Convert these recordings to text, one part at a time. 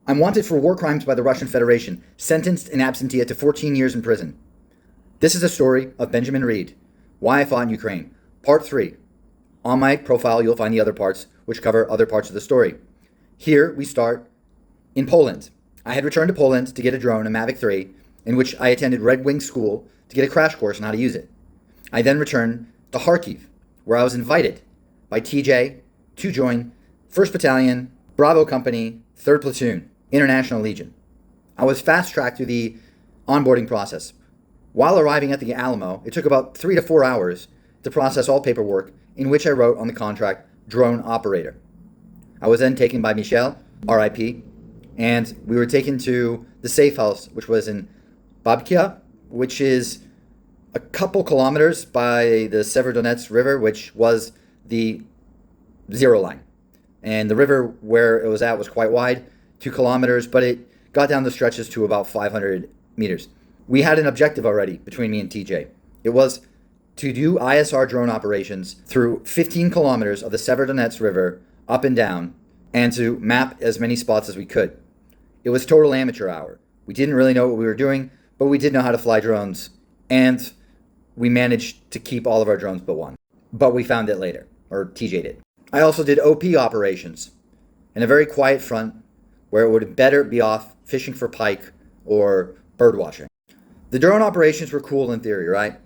I'm wanted for war crimes by the Russian Federation, sentenced in absentia to 14 years in prison. This is a story of Benjamin Reed, Why I Fought in Ukraine, Part 3. On my profile, you'll find the other parts, which cover other parts of the story. Here, we start in Poland. I had returned to Poland to get a drone, a Mavic 3, in which I attended Red Wing School to get a crash course on how to use it. I then returned to Kharkiv, where I was invited by TJ to join 1st Battalion, Bravo Company, 3rd Platoon, International Legion. I was fast-tracked through the onboarding process. While arriving at the Alamo, it took about 3 to 4 hours to process all paperwork, in which I wrote on the contract, drone operator. I was then taken by Michel, RIP, and we were taken to the safe house, which was in Babkia, which is a couple kilometers by the Severodonetsk River, which was the zero line. And the river where it was at was quite wide, 2 kilometers, but it got down the stretches to about 500 meters. We had an objective already between me and TJ. It was to do ISR drone operations through 15 kilometers of the Severodonetsk River, up and down, and to map as many spots as we could. It was total amateur hour. We didn't really know what we were doing, but we did know how to fly drones, and we managed to keep all of our drones but one. But we found it later, or TJ did. I also did OP operations in a very quiet front where it would better be off fishing for pike or bird watching. The drone operations were cool in theory, right?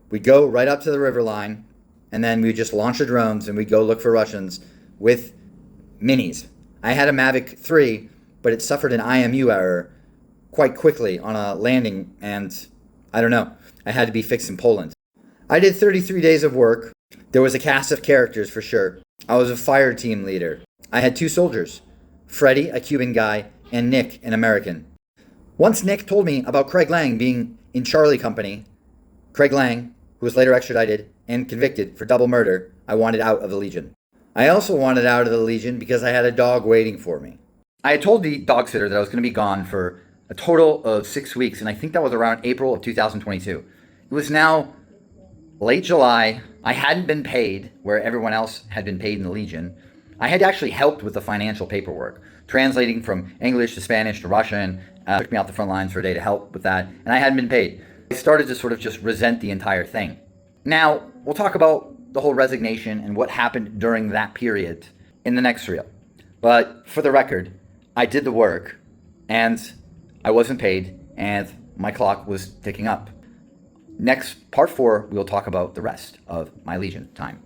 We'd go right up to the river line, and then we'd just launch the drones and we'd go look for Russians with minis. I had a Mavic 3, but it suffered an IMU error quite quickly on a landing, and I don't know, I had to be fixed in Poland. I did 33 days of work. There was a cast of characters for sure. I was a fire team leader. I had 2 soldiers, Freddie, a Cuban guy, and Nick, an American. Once Nick told me about Craig Lang being in Charlie Company, Craig Lang, who was later extradited and convicted for double murder, I wanted out of the Legion. I also wanted out of the Legion because I had a dog waiting for me. I had told the dog sitter that I was going to be gone for a total of 6 weeks, and I think that was around April of 2022. It was now late July. I hadn't been paid where everyone else had been paid in the Legion. I had actually helped with the financial paperwork, translating from English to Spanish to Russian. Took me out the front lines for a day to help with that, and I hadn't been paid. I started to sort of just resent the entire thing. Now, we'll talk about the whole resignation and what happened during that period in the next reel. But for the record, I did the work, and I wasn't paid, and my clock was ticking up. Next, part 4, we'll talk about the rest of my Legion time.